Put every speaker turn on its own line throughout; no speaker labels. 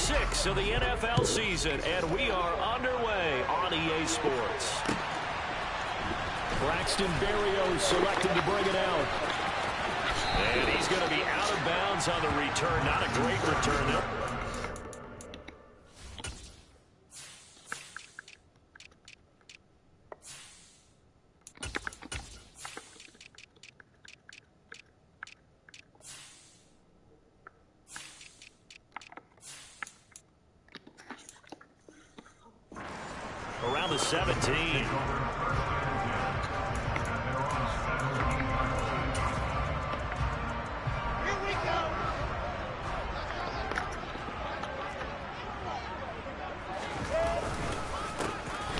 6 of the NFL season, and we are underway on EA Sports.
Braxton Berrios selected to bring it out.
And he's going to be out of bounds on the return. Not a great return there. Around the 17.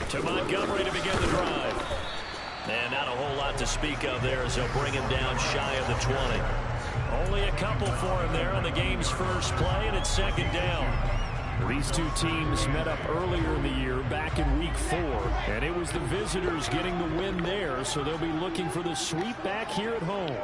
To Montgomery to begin the drive. And not a whole lot to speak of there as they'll bring him down shy of the 20. Only a couple for him there on the game's first play, and it's second down.
These two teams met up earlier in the year, back in Week 4, and it was the visitors getting the win there, so they'll be looking for the sweep back here at home.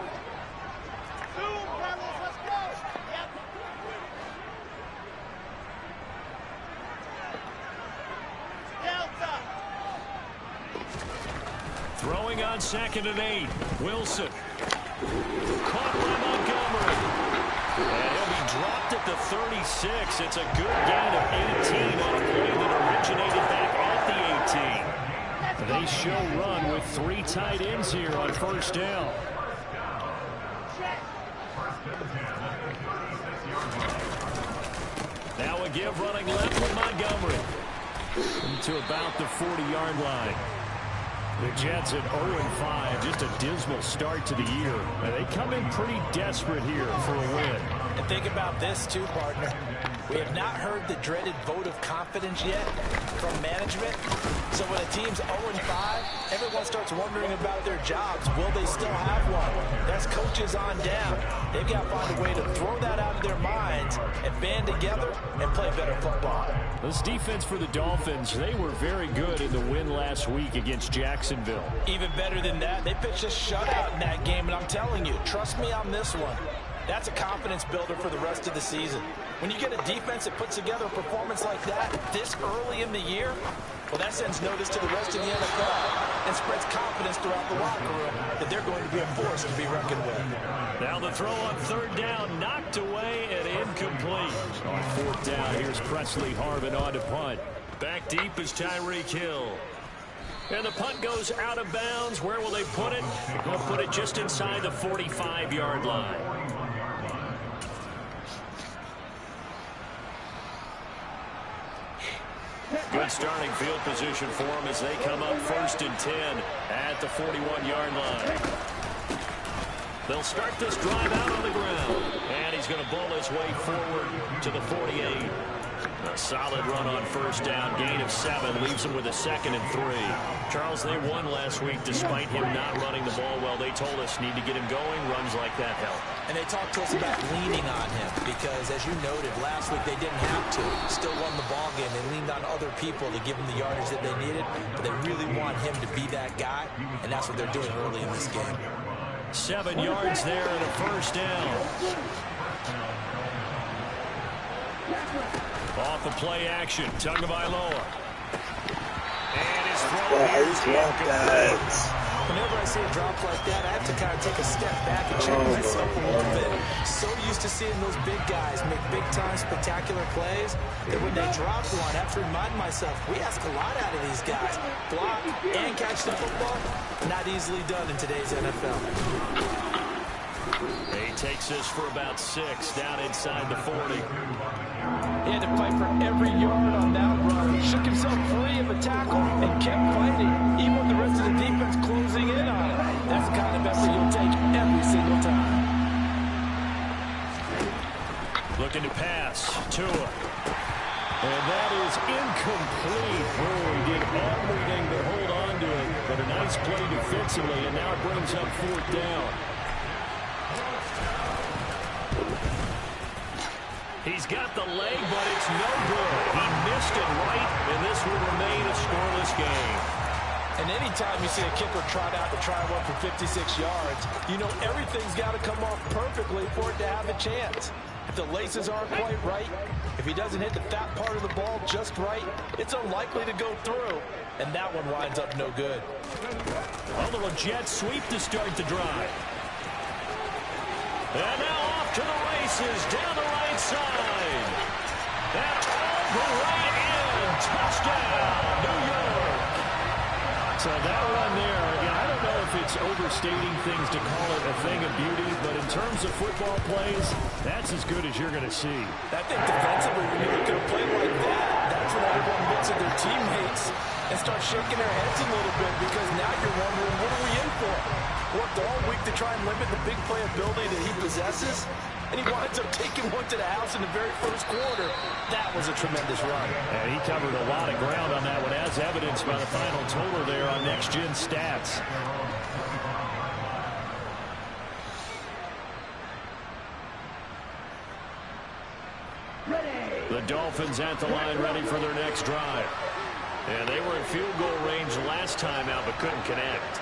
Throwing on 2nd and 8. Wilson. Caught by Montgomery. And he'll be dropped at the 36. It's a good gain of 18 on a play that originated back at the 18.
They show run with 3 tight ends here on first down.
Now a give running left with Montgomery.
To about the 40-yard line. The Jets at 0-5, just a dismal start to the year. They come in pretty desperate here for a win.
And think about this too, partner. We have not heard the dreaded vote of confidence yet from management. So when a team's 0-5, everyone starts wondering about their jobs. Will they still have one? That's coaches on down. They've got to find a way to throw that out of their minds and band together and play better football.
This defense for the Dolphins, they were very good in the win last week against Jacksonville.
Even better than that, they pitched a shutout in that game, and I'm telling you, trust me on this one. That's a confidence builder for the rest of the season. When you get a defense that puts together a performance like that this early in the year, well, that sends notice to the rest of the NFL and spreads confidence throughout the locker room that they're going to be a force to be reckoned with.
Now the throw on 3rd down, knocked away and incomplete.
On 4th down, here's Presley Harvin on to punt.
Back deep is Tyreek Hill. And the punt goes out of bounds. Where will they put it? They'll put it just inside the 45-yard line. Good starting field position for them as they come up 1st and 10 at the 41-yard line. They'll start this drive out on the ground. And he's going to bowl his way forward to the 48. A solid run on 1st down. Gain of 7 leaves him with a 2nd and 3. Charles, they won last week despite him not running the ball well. They told us need to get him going. Runs like that help.
And they talked to us about leaning on him because, as you noted, last week they didn't have to. Still won the ball game. They leaned on other people to give them the yardage that they needed, but they really want him to be that guy, and that's what they're doing early in this game.
7 yards there and a 1st down. Off the play action, Tagovailoa. And his throw is incomplete.
Whenever I see a drop like that, I have to kind of take a step back and check myself a little bit. So used to seeing those big guys make big-time spectacular plays that when they drop one, I have to remind myself, we ask a lot out of these guys. Block and catch the football, not easily done in today's NFL.
He takes this for about 6 down inside the 40.
He had to fight for every yard on that run. Shook himself free of a tackle and kept fighting, even with the rest of the defense closing in on him. That's the kind of effort you'll take every single time.
Looking to pass. Tua.
And that is incomplete. He did everything to hold on to it, but a nice play defensively, and now it brings up 4th down.
He's got the leg, but it's no good. He missed it right, and this will remain a scoreless game.
And anytime you see a kicker trot out to try one for 56 yards, you know everything's got to come off perfectly for it to have a chance. If the laces aren't quite right, if he doesn't hit the fat part of the ball just right, it's unlikely to go through. And that one winds up no good.
A little jet sweep to start the drive.
And now off to the races down the right side. And over right in. Touchdown, New York.
So that one there, again, I don't know if it's overstating things to call it a thing of beauty, but in terms of football plays, that's as good as you're going to see.
I think defensively, when you look at a play like that, that's when everyone looks at their teammates and starts shaking their heads a little bit, because now you're wondering, what are we in for? Worked all week to try and limit the big play ability that he possesses, and he winds up taking one to the house in the very first quarter. That was a tremendous run.
And he covered a lot of ground on that one, as evidenced by the final total there on Next Gen Stats. The Dolphins at the line, ready for their next drive.
And they were in field goal range last time out, but couldn't connect.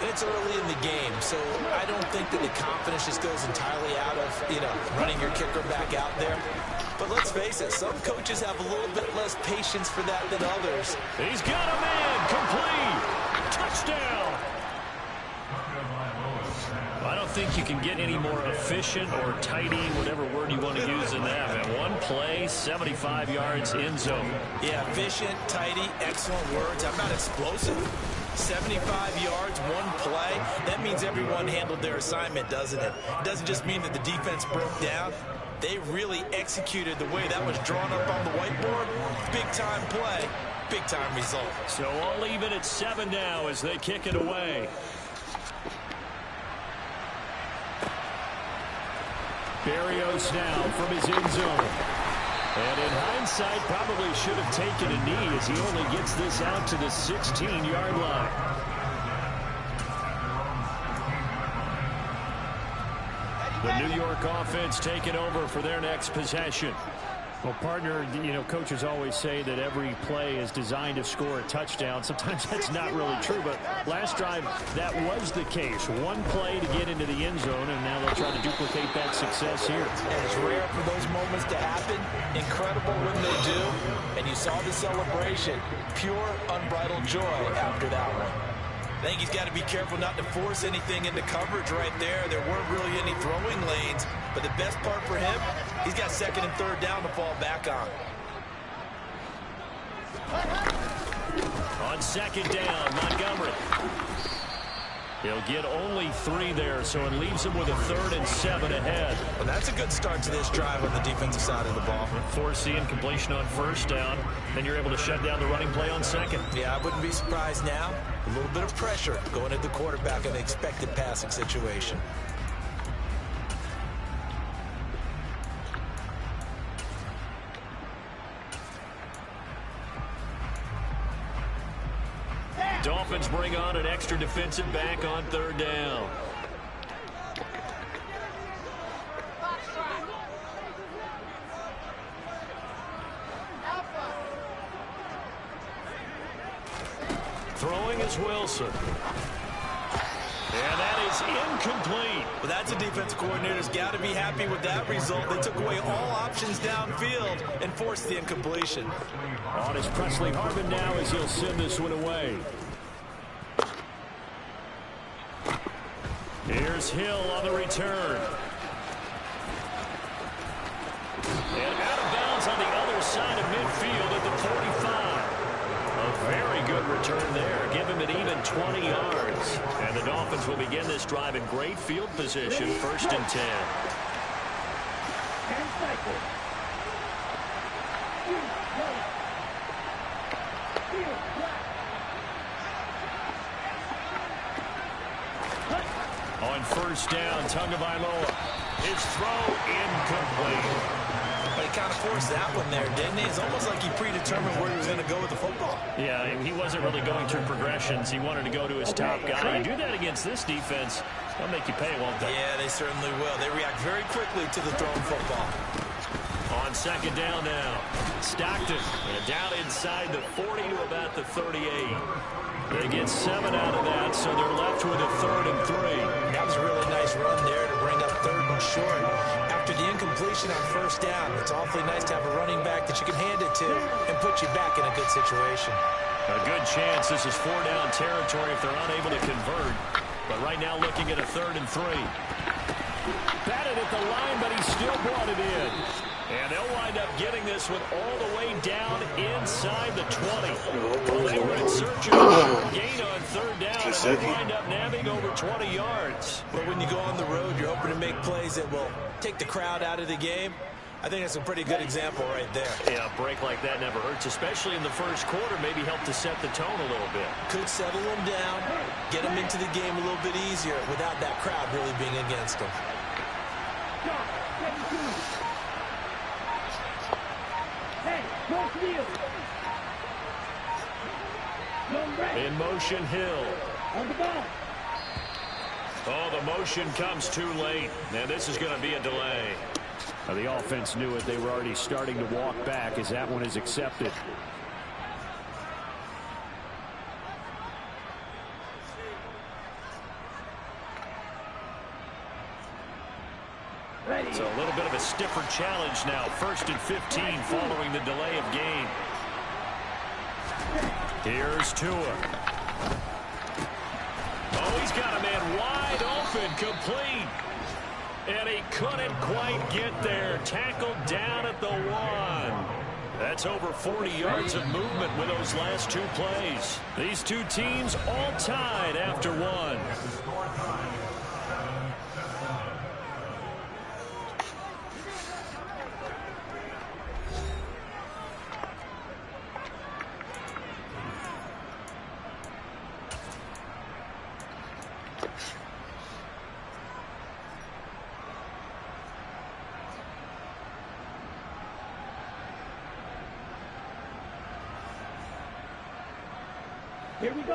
It's early in the game, so I don't think that the confidence just goes entirely out of, running your kicker back out there. But let's face it, some coaches have a little bit less patience for that than others.
He's got a man, complete, touchdown. I don't think you can get any more efficient or tidy, whatever word you want to use in that. Man, one play, 75 yards, end zone.
Yeah, efficient, tidy, excellent words. How about explosive? 75 yards, one play. That means everyone handled their assignment, doesn't it? It doesn't just mean that the defense broke down. They really executed the way that was drawn up on the whiteboard. Big-time play, big-time result.
So all even at 7 now as they kick it away.
Berrios now from his end zone. And in hindsight, probably should have taken a knee as he only gets this out to the 16-yard line. The New York offense taking over for their next possession. Well, partner, coaches always say that every play is designed to score a touchdown. Sometimes that's not really true, but last drive, that was the case. One play to get into the end zone, and now they'll try to duplicate that success here.
And it's rare for those moments to happen. Incredible when they do. And you saw the celebration. Pure, unbridled joy after that one. I think he's got to be careful not to force anything into coverage right there. There weren't really any throwing lanes. But the best part for him, he's got second and third down to fall back on.
On second down, Montgomery. He'll get only 3 there, so it leaves him with a 3rd and 7 ahead.
Well, that's a good start to this drive on the defensive side of the ball.
Forcing completion on first down, then you're able to shut down the running play on second.
Yeah, I wouldn't be surprised now. A little bit of pressure going at the quarterback in an expected passing situation.
Dolphins bring on an extra defensive back on 3rd down. Throwing is Wilson. And that is incomplete.
Well, that's a defense coordinator's got to be happy with that result. They took away all options downfield and forced the incompletion.
On is Presley Harvin now as he'll send this one away.
Here's Hill on the return. And out of bounds on the other side of midfield at the 45. A very good return there. Give him an even 20 yards. And the Dolphins will begin this drive in great field position, 1st and 10. On first down, Tagovailoa. His throw incomplete.
But he kind of forced that one there, didn't he? It's almost like he predetermined where he was going to go with the football.
Yeah, he wasn't really going through progressions. He wanted to go to his top guy. You do that against this defense, they'll make you pay, won't they?
Yeah, they certainly will. They react very quickly to the thrown football.
On On second down now. Stockton down inside the 40 to about the 38. They get 7 out of that, so they're left with a 3rd and 3.
That was a really nice run there to bring up 3rd and short. After the incompletion on 1st down, it's awfully nice to have a running back that you can hand it to and put you back in a good situation.
A good chance this is 4-down territory if they're unable to convert. But right now looking at a 3rd and 3.
Batted at the line, but he still brought it in.
And they'll wind up getting this one all the way down inside the 20. Well, they were in search of a gain on 3rd down, and they wind up nabbing over 20 yards.
But when you go on the road, you're hoping to make plays that will take the crowd out of the game. I think that's a pretty good example right there.
Yeah, a break like that never hurts, especially in the first quarter. Maybe help to set the tone a little bit.
Could settle them down, get them into the game a little bit easier without that crowd really being against them.
In motion, Hill. Oh, the motion comes too late. Now this is going to be a delay.
The offense knew it. They were already starting to walk back as that one is accepted.
So a little bit of a stiffer challenge now. 1st and 15 following the delay of game. Here's Tua. Oh, he's got a man wide open, complete. And he couldn't quite get there. Tackled down at the 1. That's over 40 yards of movement with those last 2 plays. These 2 teams all tied after 1.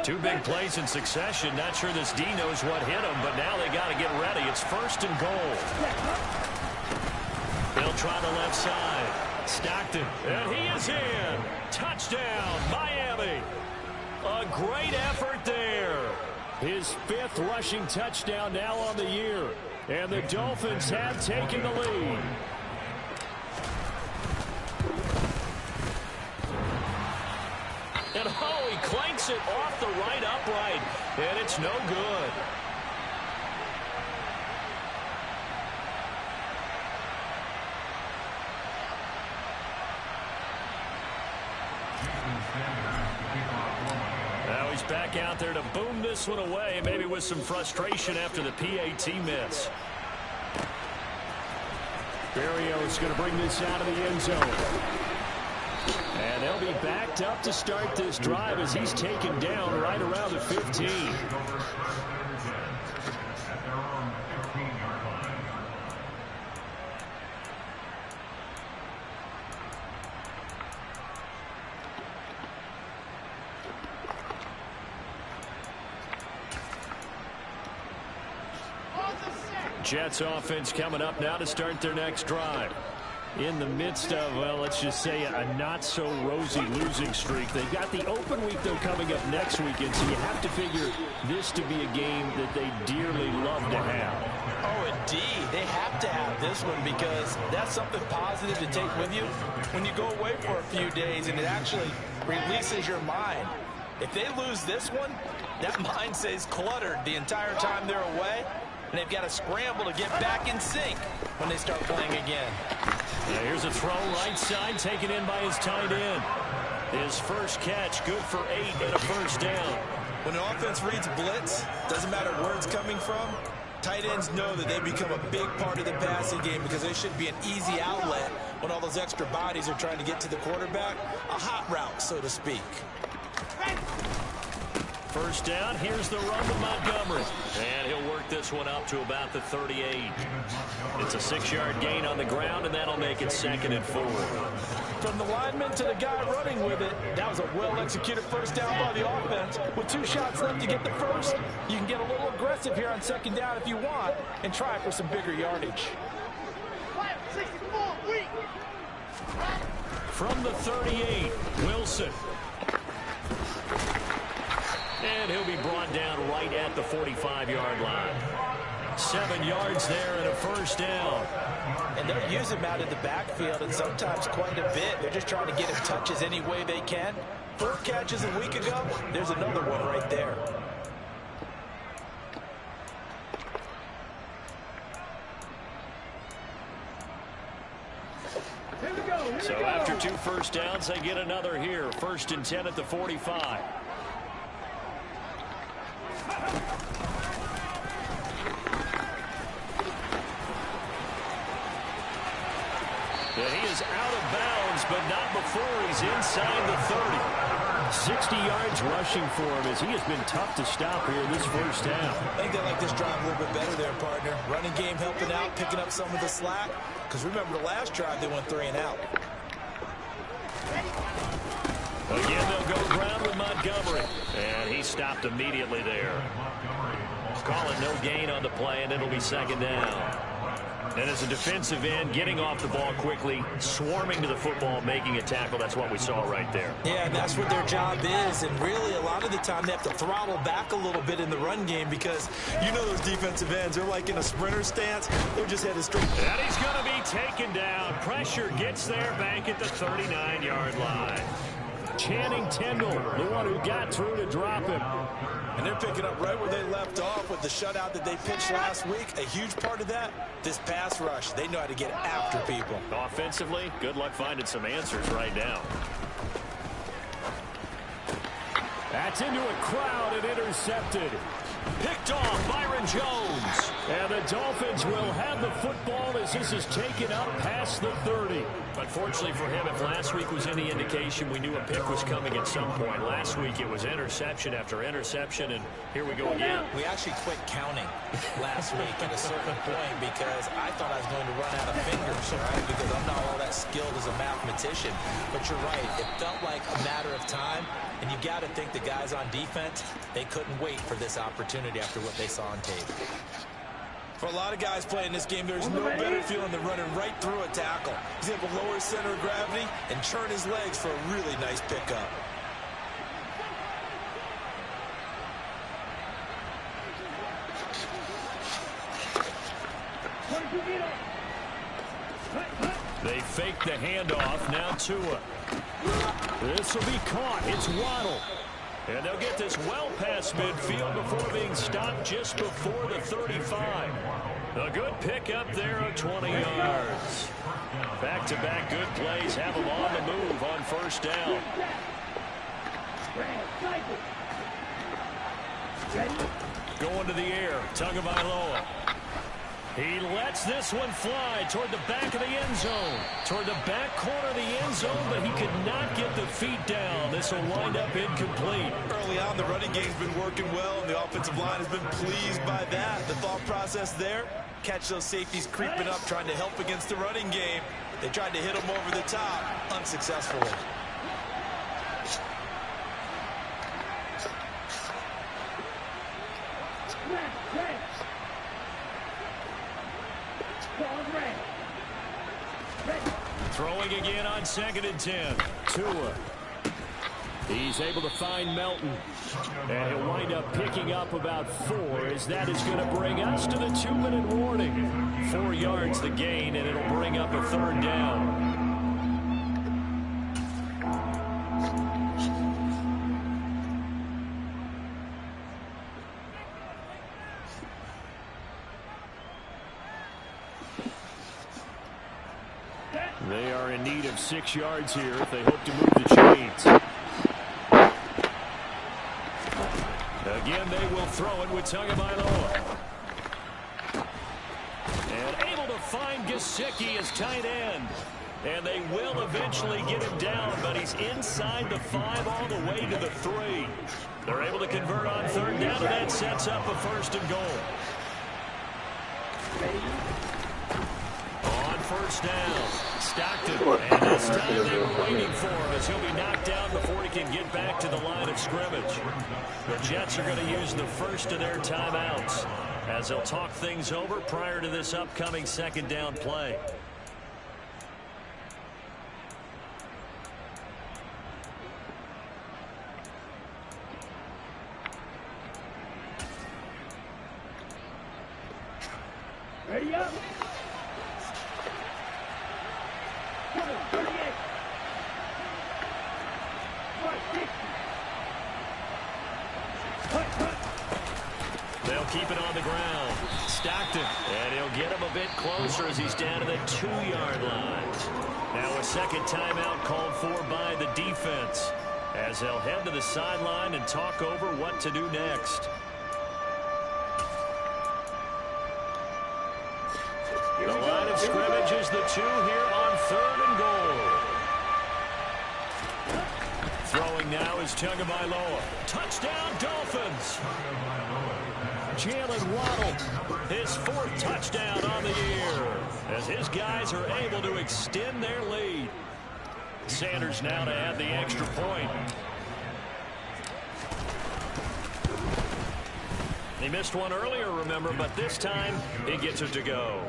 Two big plays in succession. Not sure this D knows what hit him, but now they got to get ready. It's 1st and goal. They'll try the left side. Stockton, and he is in. Touchdown, Miami. A great effort there.
His 5th rushing touchdown now on the year. And the Dolphins have taken the lead.
And oh, he clanks it off the right upright, and it's no good. Now he's back out there to boom this one away, maybe with some frustration after the PAT miss.
Berrios going to bring this out of the end zone. And they'll be backed up to start this drive as he's taken down right around the 15.
Jets offense coming up now to start their next drive. In the midst of, well, let's just say a not-so-rosy losing streak. They've got the open week, though, coming up next weekend, so you have to figure this to be a game that they dearly love to have.
Oh, indeed. They have to have this one because that's something positive to take with you when you go away for a few days, and it actually releases your mind. If they lose this one, that mind stays cluttered the entire time they're away, and they've got to scramble to get back in sync when they start playing again.
Now here's a throw right side taken in by his tight end. His first catch, good for 8 and a first down.
When an offense reads blitz, doesn't matter where it's coming from, tight ends know that they become a big part of the passing game because they should be an easy outlet when all those extra bodies are trying to get to the quarterback. A hot route, so to speak.
First down, here's the run to Montgomery. And he'll work this one up to about the 38. It's a 6-yard gain on the ground, and that'll make it 2nd and 4.
From the lineman to the guy running with it, that was a well-executed first down by the offense. With 2 shots left to get the first, you can get a little aggressive here on 2nd down if you want and try for some bigger yardage.
From the 38, Wilson. And he'll be brought down right at the 45-yard line. 7 yards there and a first down.
And they'll use him out of the backfield, and sometimes quite a bit. They're just trying to get him touches any way they can. 4 catches a week ago. There's another one right there.
So after 2 first downs, they get another here. 1st and 10 at the 45. He is out of bounds, but not before he's inside the 30.
60 yards rushing for him as he has been tough to stop here this first half.
I think they like this drive a little bit better there, partner. Running game helping out, picking up some of the slack. Because remember, the last drive they went 3 and out.
Again, they'll go ground with Montgomery. And he stopped immediately there. Call it no gain on the play, and it'll be 2nd down. And as a defensive end, getting off the ball quickly, swarming to the football, making a tackle, that's what we saw right there.
Yeah, and that's what their job is. And really, a lot of the time, they have to throttle back a little bit in the run game because you know those defensive ends, they're like in a sprinter stance. They're just headed straight.
And he's going to be taken down. Pressure gets there back at the 39-yard line. Channing Tindall, the one who got through to drop him.
And they're picking up right where they left off with the shutout that they pitched last week. A huge part of that, this pass rush. They know how to get after people.
Offensively, good luck finding some answers right now.
That's into a crowd and intercepted.
Picked off Byron Jones.
And the Dolphins will have the football as this is taken up past the 30.
Unfortunately for him, if last week was any indication, we knew a pick was coming at some point. Last week it was interception after interception, and here we go again.
We actually quit counting last week at a certain point because I thought I was going to run out of fingers, right? Because I'm not all that skilled as a mathematician. But you're right. It felt like a matter of time, and you got to think the guys on defense, they couldn't wait for this opportunity after what they saw on tape. For a lot of guys playing this game, there's no better feeling than running right through a tackle. He's able to lower his center of gravity and churn his legs for a really nice pickup.
They fake the handoff. Now Tua. This will be caught. It's Waddle. And they'll get this well past midfield before being stopped just before the 35. A good pickup there of 20 yards. Back-to-back good plays have them on the move on 1st down. Going to the air, Tagovailoa. He lets this one fly toward the back of the end zone. Toward the back corner of the end zone, but he could not get the feet down. This will wind up incomplete.
Early on, the running game's been working well, and the offensive line has been pleased by that. The thought process there, catch those safeties creeping up, trying to help against the running game. They tried to hit them over the top, unsuccessfully.
Throwing again on 2nd and 10.
Tua. He's able to find Melton. And he'll wind up picking up about 4 as that is going to bring us to the 2-minute warning.
4 yards the gain, and it'll bring up a 3rd down.
They are in need of 6 yards here if they hope to move the chains.
Again, they will throw it with Tagovailoa. And able to find Gesicki as tight end. And they will eventually get him down, but he's inside the 5 all the way to the 3. They're able to convert on 3rd down, and that sets up a 1st and goal. On 1st down, Stockton, and this time they were waiting for him as he'll be knocked down before he can get back to the line of scrimmage. The Jets are going to use the first of their timeouts as they'll talk things over prior to this upcoming 2nd down play. They'll keep it on the ground. Stockton. And he'll get him a bit closer as he's down to the 2-yard line. Now a second timeout called for by the defense, as they'll head to the sideline and talk over what to do next. The line of scrimmage is the 2 here on 3rd and goal. Throwing now is Tagovailoa. Touchdown, Dolphins. Jalen Waddle, his 4th touchdown on the year, as his guys are able to extend their lead. Sanders now to add the extra point. He missed one earlier, remember, but this time he gets it to go.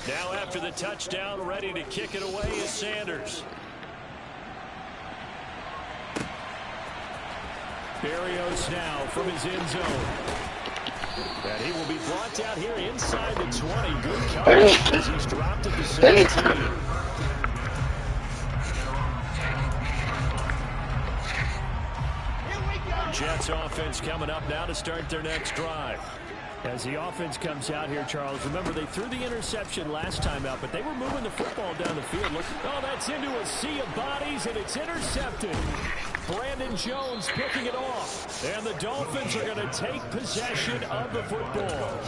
Now after the touchdown, ready to kick it away is Sanders. Berrios now from his end zone. And he will be brought down here inside the 20. Good coverage as he's dropped at the 17. Jets offense coming up now to start their next drive. As the offense comes out here, Charles, remember they threw the interception last time out, but they were moving the football down the field. Look, oh, that's into a sea of bodies, and it's intercepted. Brandon Jones picking it off, and the Dolphins are going to take possession of the football.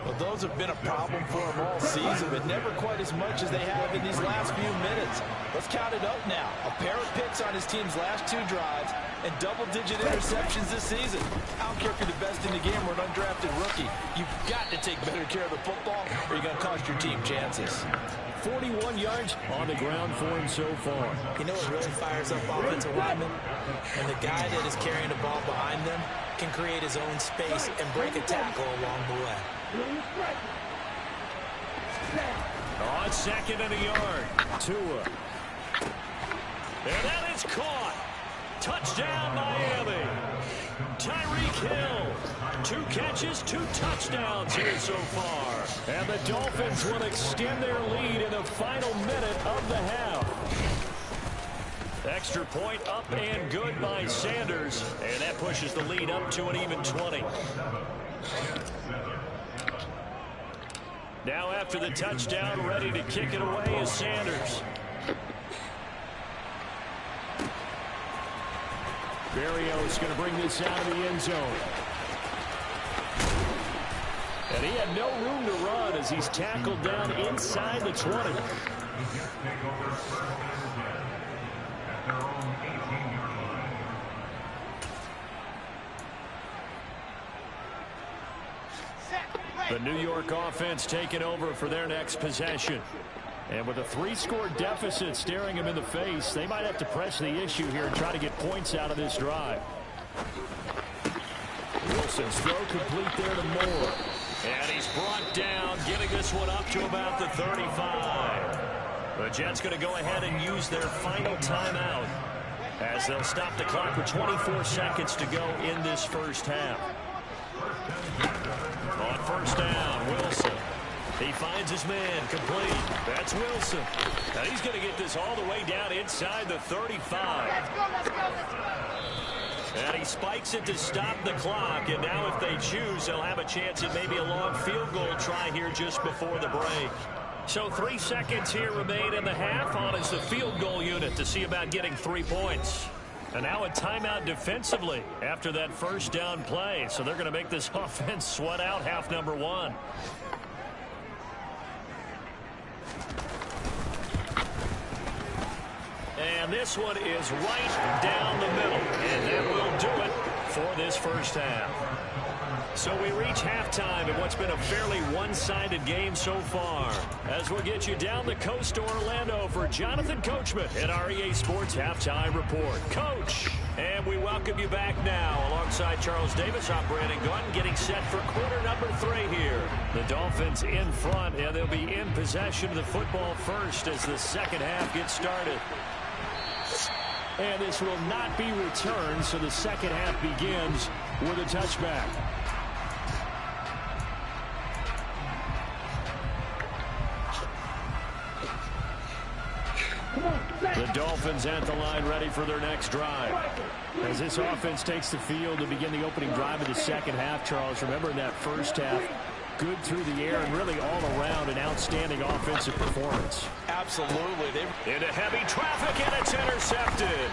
Well, those have been a problem for them all season, but never quite as much as they have in these last few minutes. Let's count it up now. A pair of picks on his team's last 2 drives and double-digit interceptions this season. I don't care if you're the best in the game or an undrafted rookie. You've got to take better care of the football or you're going to cost your team chances.
41 yards on the ground for him so far.
You know what really fires up offensive linemen? And the guy that is carrying the ball behind them can create his own space and break a tackle along the way.
On 2nd and a yard.
Tua.
And that is caught. Touchdown, Miami. Tyreek Hill. 2 catches, 2 touchdowns here so far.
And the Dolphins will extend their lead in the final minute of the half.
Extra point up and good by Sanders. And that pushes the lead up to an even 20. Now after the touchdown, ready to kick it away is Sanders.
Berrios going to bring this out of the end zone. And he had no room to run as he's tackled down inside the 20.
The New York offense taking over for their next possession. And with a 3-score deficit staring him in the face, they might have to press the issue here and try to get points out of this drive. Wilson's throw complete there to Moore. And he's brought down, getting this one up to about the 35. The Jets going to go ahead and use their final timeout as they'll stop the clock with 24 seconds to go in this first half. On 1st down, Wilson. He finds his man complete. That's Wilson. And he's going to get this all the way down inside the 35. And he spikes it to stop the clock. And now if they choose, they'll have a chance at maybe a long field goal try here just before the break. So 3 seconds here remain in the half. On is the field goal unit to see about getting 3 points. And now a timeout defensively after that 1st down play. So they're going to make this offense sweat out half number 1. And this one is right down the middle. And that will do it for this first half. So we reach halftime in what's been a fairly one-sided game so far. As we'll get you down the coast to Orlando for Jonathan Coachman at our EA Sports Halftime Report. Coach, and we welcome you back now alongside Charles Davis. I'm Brandon Gunn getting set for quarter number 3 here. The Dolphins in front, and they'll be in possession of the football first as the second half gets started.
And this will not be returned, so the second half begins with a touchback. The
Dolphins at the line ready for their next drive.
As this offense takes the field to begin the opening drive of the second half, Charles, remember in that first half, good through the air and really all around an outstanding offensive performance.
Absolutely.
Into heavy traffic, and it's intercepted.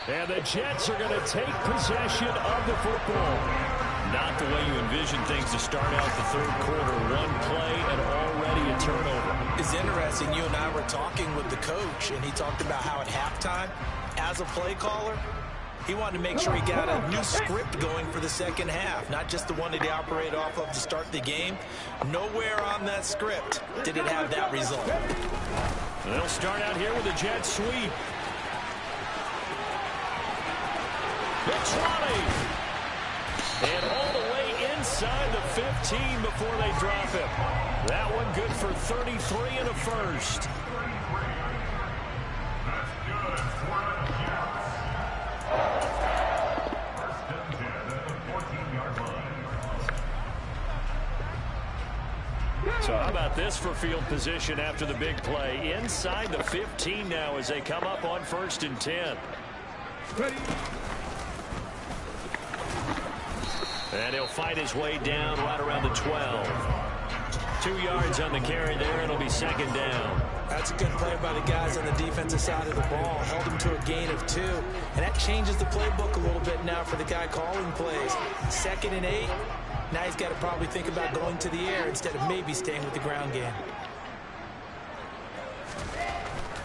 And the Jets are going to take possession of the football. Not the way you envision things to start out the third quarter. One play and already a turnover.
It's interesting. You and I were talking with the coach, and he talked about how at halftime, as a play caller, he wanted to make sure he got a new script going for the second half, not just the one that he operated off of to start the game. Nowhere on that script did it have that result.
They'll start out here with a jet sweep. The 20. And all the way inside the 15 before they drop him. That one good for 33 and a first. So how about this for field position after the big play? Inside the 15 now as they come up on 1st and 10. And he'll fight his way down right around the 12. 2 yards on the carry there. It'll be second down.
That's a good play by the guys on the defensive side of the ball. Held him to a gain of 2. And that changes the playbook a little bit now for the guy calling plays. 2nd and 8. Now he's got to probably think about going to the air instead of maybe staying with the ground game.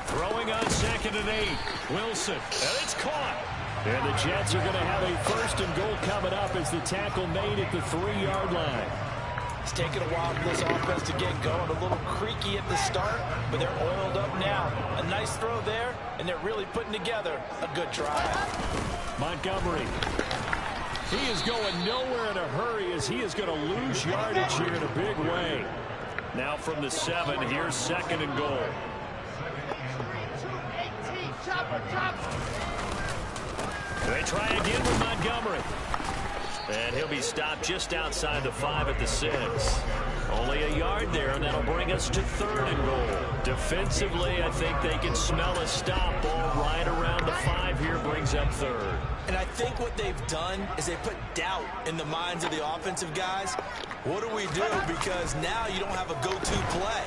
Throwing on 2nd and 8. Wilson. And it's caught.
And the Jets are going to have a 1st and goal coming up as the tackle made at the 3-yard line.
It's taken a while for this offense to get going. A little creaky at the start, but they're oiled up now. A nice throw there, and they're really putting together a good drive.
Montgomery. He is going nowhere in a hurry as he is going to lose yardage here in a big way.
Now from the 7, here's 2nd and goal. They try again with Montgomery. And he'll be stopped just outside the 5 at the 6. Only a yard there, and that'll bring us to 3rd and goal. Defensively, I think they can smell a stop. Ball right around the 5 here brings up 3rd.
And I think what they've done is they put doubt in the minds of the offensive guys. What do we do? Because now you don't have a go-to play.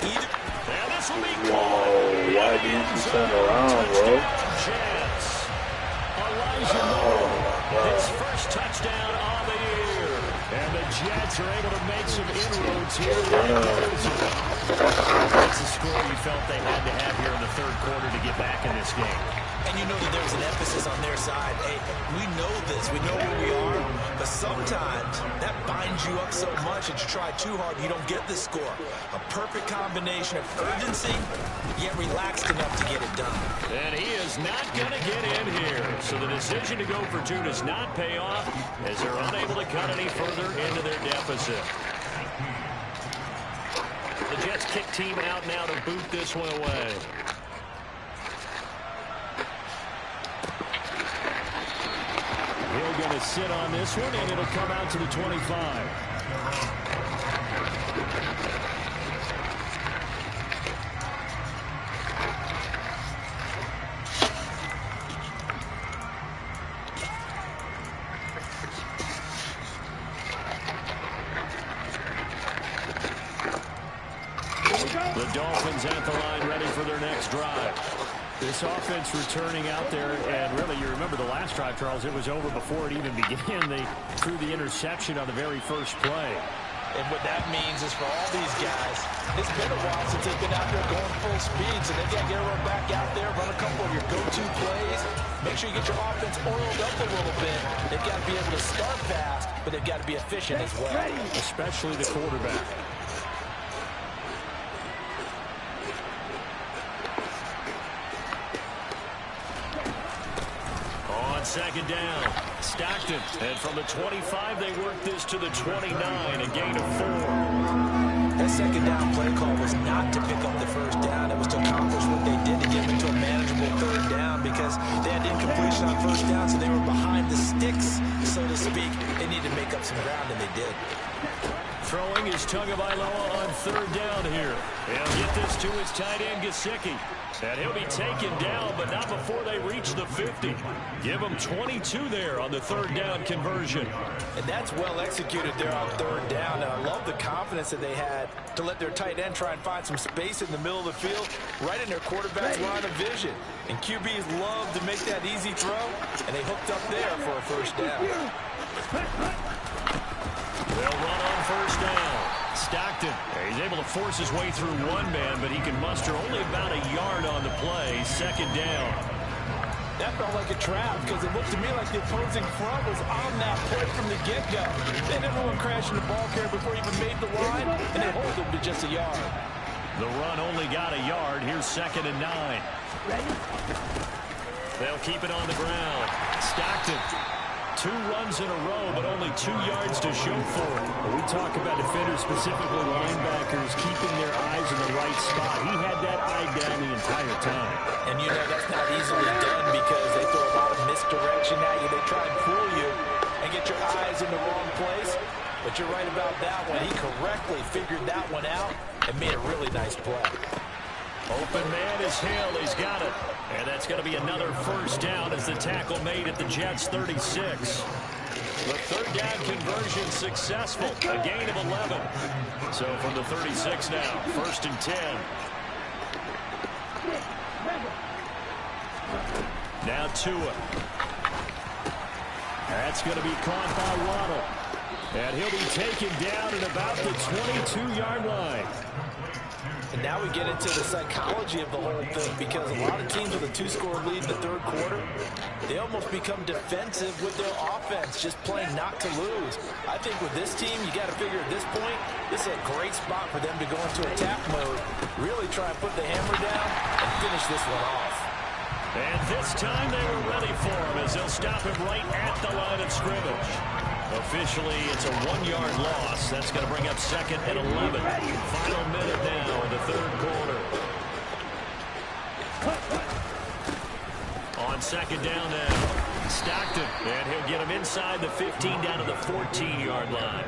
Either.
And this will be
Whoa, why didn't you turn around, bro?
His first touchdown on the year.
And the Jets are able to make some inroads here.
That's the score you felt they had to have here in the third quarter to get back in this game.
And you know that there was an emphasis on their side. Hey, we know this. We know where we are. But sometimes that binds you up so much that you try too hard and you don't get the score. A perfect combination of urgency, yet relaxed enough to get it done.
And he is not going to get in here. So the decision to go for 2 does not pay off as they're unable to cut any further into their deficit. The Jets kick team out now to boot this one away.
He'll going to sit on this one, and it'll come out to the 25.
The Dolphins at the line ready for their next drive.
This offense returning out there, and really, you remember the last drive, Charles, it was over before it even began. They threw the interception on the very first play.
And what that means is for all these guys, it's been a while since they've been out there going full speed, so they've got to get everyone back out there, run a couple of your go-to plays, make sure you get your offense oiled up a little bit. They've got to be able to start fast, but they've got to be efficient as well.
Especially the quarterback.
Second down, Stockton, and from the 25 they work this to the 29, a gain of 4.
That second down play call was not to pick up the first down. It was to accomplish what they did to get into a manageable third down because they had incompletion on first down, so they were behind the sticks, so to speak. They needed to make up some ground, and they did.
throwing is Tagovailoa on third down here. He'll get this to his tight end, Gesicki. And he'll be taken down, but not before they reach the 50. Give him 22 there on the third down conversion.
And that's well executed there on third down. And I love the confidence that they had to let their tight end try and find some space in the middle of the field, right in their quarterback's line of vision. And QBs love to make that easy throw, and they hooked up there for a first down.
They'll run on first down. Stockton, he's able to force his way through one man, but he can muster only about a yard on the play. Second down.
That felt like a trap because it looked to me like the opposing front was on that play from the get-go. Then everyone crashing the ball carrier before he even made the line, and they hold him to just a yard.
The run only got a yard. Here's 2nd and 9. They'll keep it on the ground. Stockton. 2 runs in a row, but only 2 yards to show for it.
When we talk about defenders, specifically linebackers, keeping their eyes in the right spot. He had that eye down the entire time.
And you know that's not easily done because they throw a lot of misdirection at you. They try and fool you and get your eyes in the wrong place. But you're right about that one. He correctly figured that one out and made a really nice play.
Open man is Hill. He's got it. And that's going to be another first down as the tackle made at the Jets' 36. The third down conversion successful. A gain of 11. So from the 36 now, 1st and 10. Now Tua. That's going to be caught by Waddle. And he'll be taken down at about the 22-yard line.
And now we get into the psychology of the whole thing because a lot of teams with a 2-score lead in the third quarter, they almost become defensive with their offense, just playing not to lose. I think with this team, you got to figure at this point, this is a great spot for them to go into attack mode, really try and put the hammer down and finish this one off.
And this time they were ready for him as they'll stop him right at the line of scrimmage. Officially, it's a 1-yard loss. That's going to bring up 2nd and 11. Final minute now in the third quarter. On 2nd down now, Stockton. And he'll get him inside the 15 down to the 14-yard line.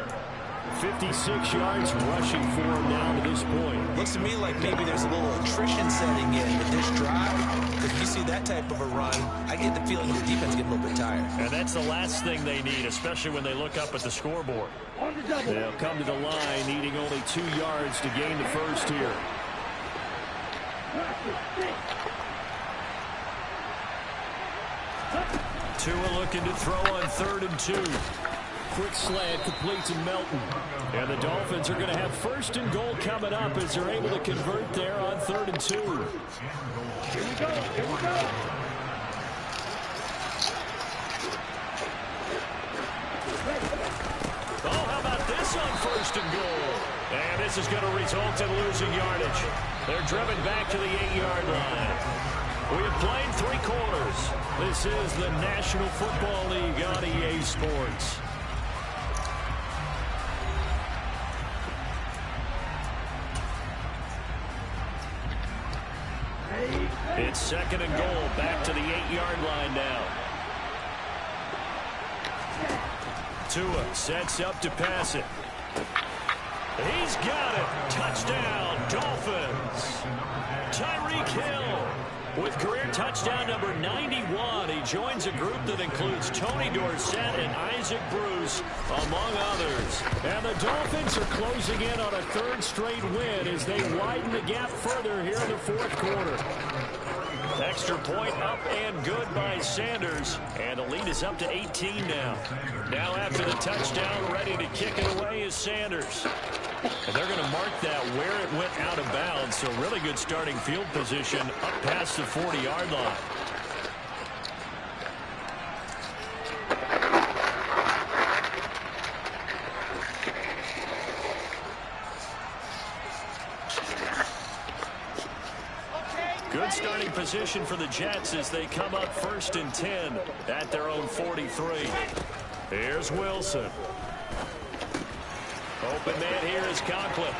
56 yards rushing for him now to this point.
Looks to me like maybe there's a little attrition setting in with this drive. If you see that type of a run, I get the feeling the defense getting a little bit tired.
And that's the last thing they need, especially when they look up at the scoreboard.
They'll come to the line, needing only 2 yards to gain the first here.
Tua looking to throw on 3rd and 2.
Quick slant completes to Melton. And the Dolphins are going to have 1st and goal coming up as they're able to convert there on 3rd and 2.
Here we go. Here we go.
Oh, how about this on 1st and goal? And this is going to result in losing yardage. They're driven back to the 8-yard line. We have played 3 quarters. This is the National Football League on EA Sports. It's 2nd and goal, back to the 8-yard line now. Tua sets up to pass it. He's got it. Touchdown, Dolphins. Tyreek Hill with career touchdown number 91. He joins a group that includes Tony Dorsett and Isaac Bruce, among others. And the Dolphins are closing in on a 3rd straight win as they widen the gap further here in the 4th quarter. Extra point up and good by Sanders. And the lead is up to 18 now. Now after the touchdown, ready to kick it away is Sanders. And they're going to mark that where it went out of bounds. So really good starting field position up past the 40-yard line. Good starting position for the Jets as they come up 1st and 10 at their own 43. Here's Wilson. Open man here is Conklin.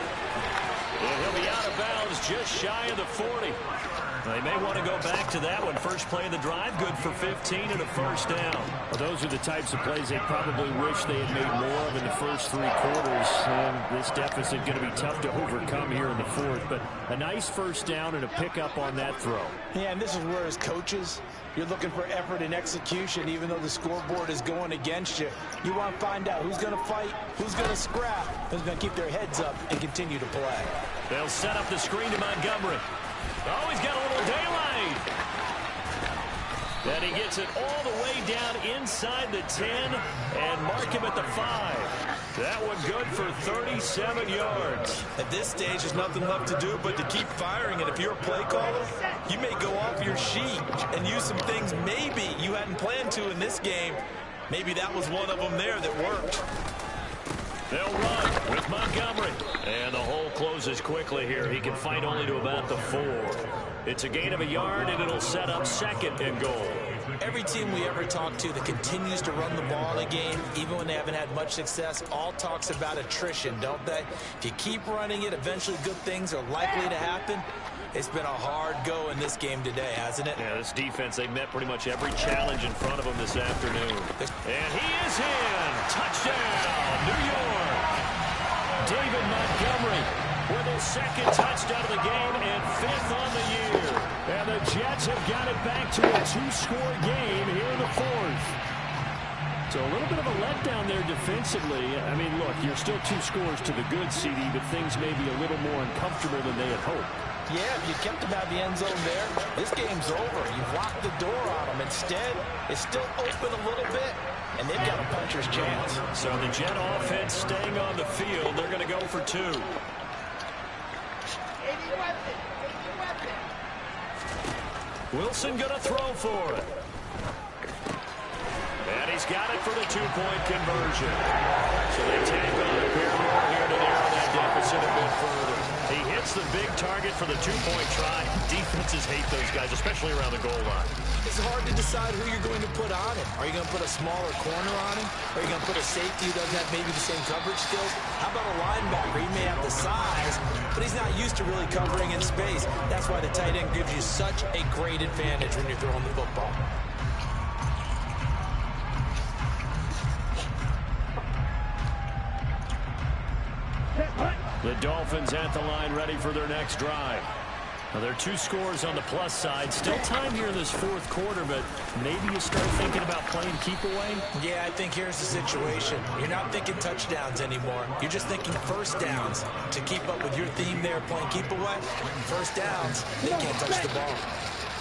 And he'll be out of bounds just shy of the 40. They may want to go back to that one. First play of the drive, good for 15 and a first down.
Well, those are the types of plays they probably wish they had made more of in the first 3 quarters. And this deficit going to be tough to overcome here in the fourth. But a nice first down and a pickup on that throw.
Yeah, and this is where as coaches, you're looking for effort and execution. Even though the scoreboard is going against you, you want to find out who's going to fight, who's going to scrap, who's going to keep their heads up and continue to play.
They'll set up the screen to Montgomery. Oh, he's got a little daylight. And he gets it all the way down inside the 10 and mark him at the 5. That one good for 37 yards.
At this stage, there's nothing left to do but to keep firing. And if you're a play caller, you may go off your sheet and use some things maybe you hadn't planned to in this game. Maybe that was one of them there that worked.
They'll run with Montgomery. And the hole closes quickly here. He can fight only to about the 4. It's a gain of a yard, and it'll set up 2nd and goal.
Every team we ever talk to that continues to run the ball in a game, even when they haven't had much success, all talks about attrition, don't they? If you keep running it, eventually good things are likely to happen. It's been a hard go in this game today, hasn't it?
Yeah, this defense, they met pretty much every challenge in front of them this afternoon. And he is in. Touchdown, New York. David Montgomery with his 2nd touchdown of the game and 5th on the year.
And the Jets have got it back to a 2-score game here in the 4th. So a little bit of a letdown there defensively. I mean, look, you're still 2 scores to the good, CD, but things may be a little more uncomfortable than they had hoped.
Yeah, if you kept them out of the end zone there, this game's over. You've locked the door on them. Instead, it's still open a little bit, and they've got a puncher's chance.
So the Jet offense staying on the field. They're going to go for 2. Wilson going to throw for it. And he's got it for the 2-point conversion. So they take on a pair more here to narrow that deficit a bit further. He hits the big target for the 2-point try. Defenses hate those guys, especially around the goal line.
It's hard to decide who you're going to put on him. Are you going to put a smaller corner on him? Are you going to put a safety who doesn't have maybe the same coverage skills? How about a linebacker? He may have the size, but he's not used to really covering in space. That's why the tight end gives you such a great advantage when you're throwing the football.
The Dolphins at the line ready for their next drive. Well, there are 2 scores on the plus side. Still time here in this 4th quarter, but maybe you start thinking about playing keep away?
Yeah, I think here's the situation. You're not thinking touchdowns anymore. You're just thinking first downs. To keep up with your theme there, playing keep away, first downs, they can't touch the ball.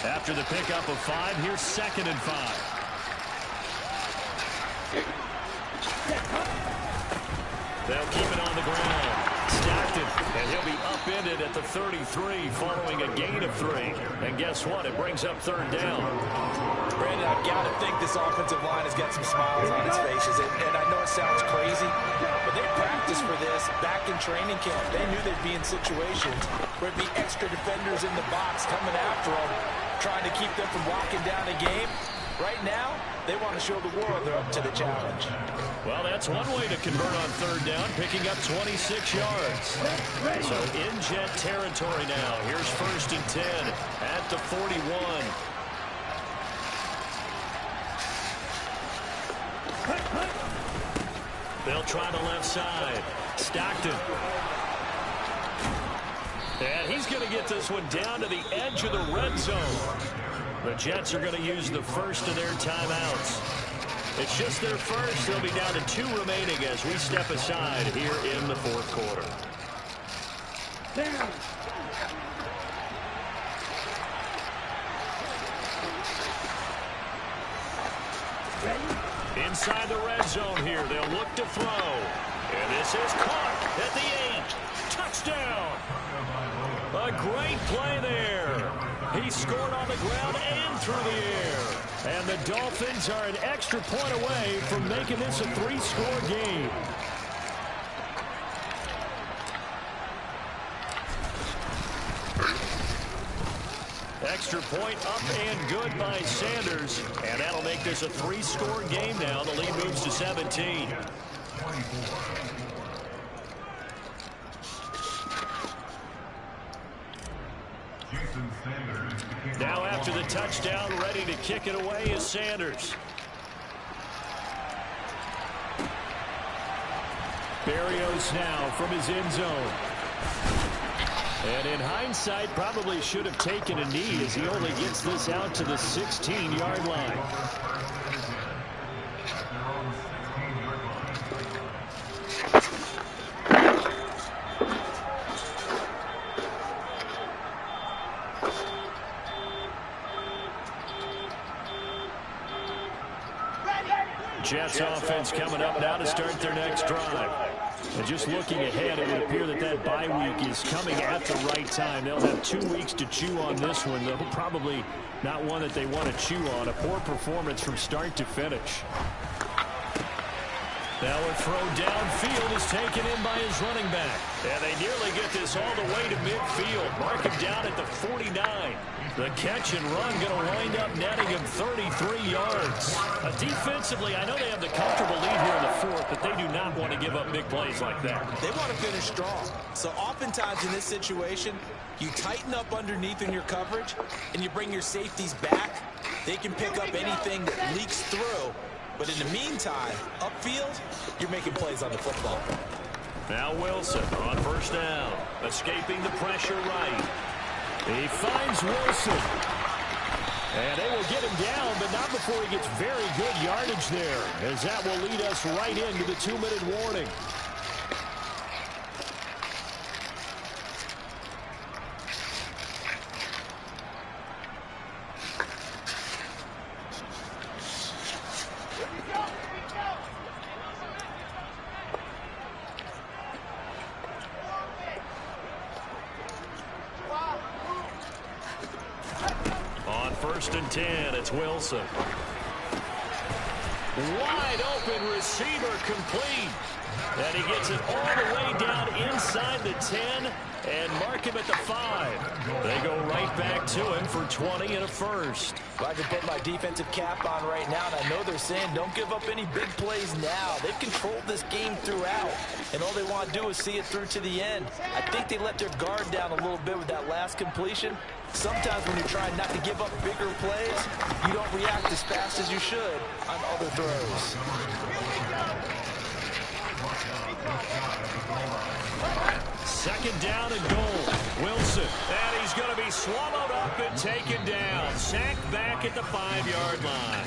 After the pickup of 5, here's 2nd and 5. They'll keep it on the ground. Stockton, and he'll be upended at the 33 following a gain of 3. And guess what? It brings up 3rd down.
Brandon, I've got to think this offensive line has got some smiles on its faces. And I know it sounds crazy, but they practiced for this back in training camp. They knew they'd be in situations where it'd be extra defenders in the box coming after them, trying to keep them from walking down a game. Right now, they want to show the world they're up to the challenge.
Well, that's one way to convert on 3rd down, picking up 26 yards. So in Jet territory now. Here's 1st and 10 at the 41. They'll try the left side. Stockton. And he's going to get this one down to the edge of the red zone. The Jets are going to use the first of their timeouts. It's just their first. They'll be down to 2 remaining as we step aside here in the 4th quarter. Inside the red zone here. They'll look to throw. And this is caught at the 8. Touchdown. A great play there. He scored on the ground and through the air. And the Dolphins are an extra point away from making this a 3-score game. Extra point up and good by Sanders. And that'll make this a 3-score game now. The lead moves to 17. Now after the touchdown, ready to kick it away is Sanders. Berrios now from his end zone. And in hindsight, probably should have taken a knee as he only gets this out to the 16-yard line. Jets offense coming up now to start their next drive. And just looking ahead, it would appear that that bye week is coming at the right time. They'll have 2 weeks to chew on this one, though probably not one that they want to chew on. A poor performance from start to finish. Now a throw downfield is taken in by his running back. And they nearly get this all the way to midfield. Mark him down at the 49. The catch and run going to wind up netting him 33 yards. Defensively, I know they have the comfortable lead here in the fourth, but they do not want to give up big plays like that.
They want to finish strong. So oftentimes in this situation, you tighten up underneath in your coverage, and you bring your safeties back. They can pick up anything that leaks through. But in the meantime, upfield, you're making plays on the football.
Now Wilson on first down, escaping the pressure right. He finds Wilson. And they will get him down, but not before he gets very good yardage there, as that will lead us right into the 2-minute warning. First and 10, it's Wilson. Wide open receiver complete. And he gets it all the way down inside the 10 and mark him at the 5. They go right back to him for 20 and a first.
Well, I can put my defensive cap on right now, and I know they're saying don't give up any big plays now. They've controlled this game throughout, and all they want to do is see it through to the end. I think they let their guard down a little bit with that last completion. Sometimes when you're trying not to give up bigger plays, you don't react as fast as you should on other throws.
Second down and goal. Wilson. And he's going to be swallowed up and taken down. Sacked back at the 5-yard line.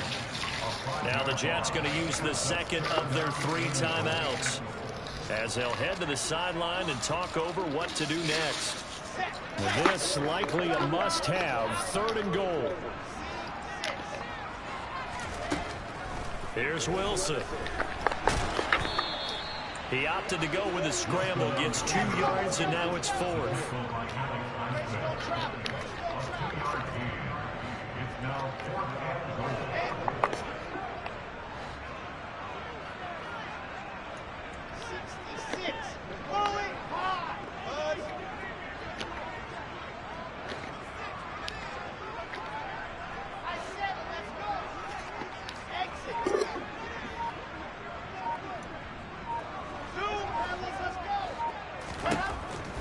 Now the Jets going to use the second of their 3 timeouts, as they'll head to the sideline and talk over what to do next. This likely a must-have. 3rd and goal. Here's Wilson. He opted to go with a scramble, gets 2 yards, and now it's 4th.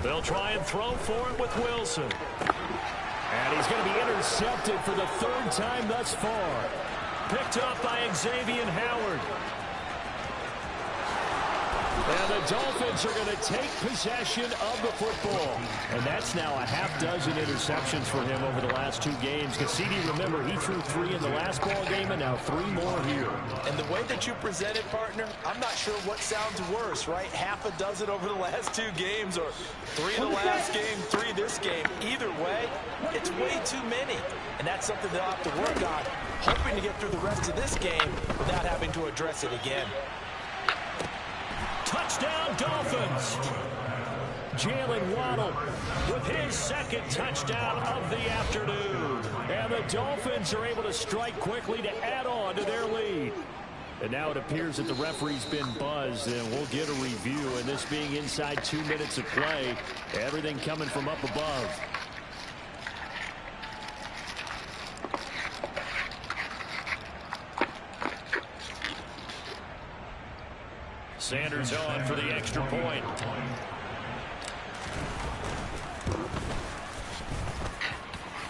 They'll try and throw for it with Wilson. And he's going to be intercepted for the 3rd time thus far. Picked up by Xavier Howard. And the Dolphins are going to take possession of the football. And that's now a half dozen interceptions for him over the last 2 games. Cassidy, remember, he threw 3 in the last ball game and now 3 more here.
And the way that you present it, partner, I'm not sure what sounds worse, right? Half a dozen over the last 2 games, or 3 in the last game, 3 this game. Either way, it's way too many. And that's something they'll have to work on, hoping to get through the rest of this game without having to address it again.
Touchdown, Dolphins. Jalen Waddle with his 2nd touchdown of the afternoon. And the Dolphins are able to strike quickly to add on to their lead. And now it appears that the referee's been buzzed, and we'll get a review. And this being inside 2 minutes of play, everything coming from up above. Sanders on for the extra point.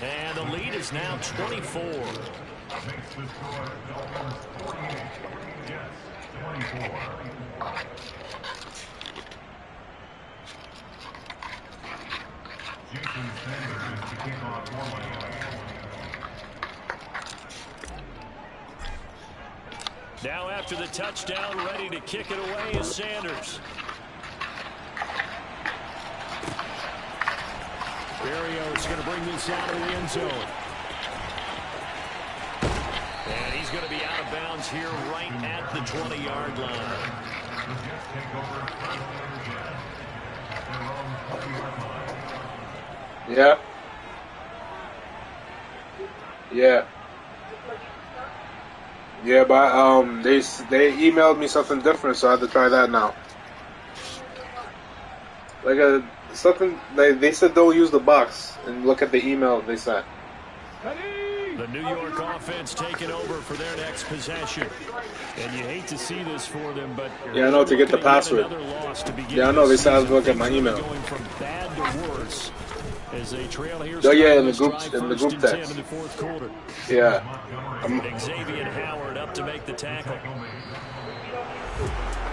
And the lead is now 24. Now after the touchdown, ready to kick it away is Sanders.
Barrios going to bring this out of the end zone.
And he's going to be out of bounds here right at the 20-yard line.
Yeah. Yeah. Yeah, but they emailed me something different, so I have to try that now. Like something they said don't use the box and look at the email they sent.
The New York offense taking over for their next possession.
And you hate to see this for them, but
yeah, I know, to get the password. Yeah, I know, they said I have to look at my email.
Going from bad to worse as they trail here.
Oh yeah, in the group text.
In the fourth quarter.
Yeah.
Xavier Howard up to make the tackle.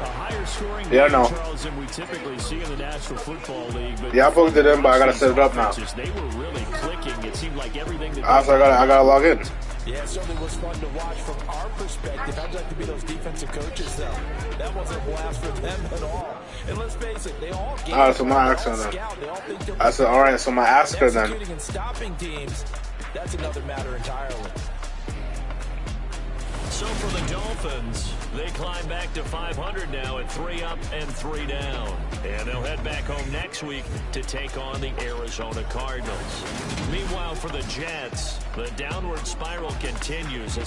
A higher scoring
yeah, no.
Charles than we typically see in the National Football League. But
yeah, I plugged it in, but I gotta set it up now.
They were really clicking. It seemed like everything that
I gotta log in.
Yeah, it certainly was fun to watch from our perspective. How'd you like to be those defensive coaches, though? That wasn't a blast for them at all. And let's face it, they all game.
Alright, so my ask her then. I said, alright, so my ask her then.
Executing and stopping teams, that's another matter entirely.
So for the Dolphins, they climb back to 500 now at 3 up and 3 down. And they'll head back home next week to take on the Arizona Cardinals. Meanwhile, for the Jets, the downward spiral continues.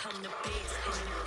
I'm the best.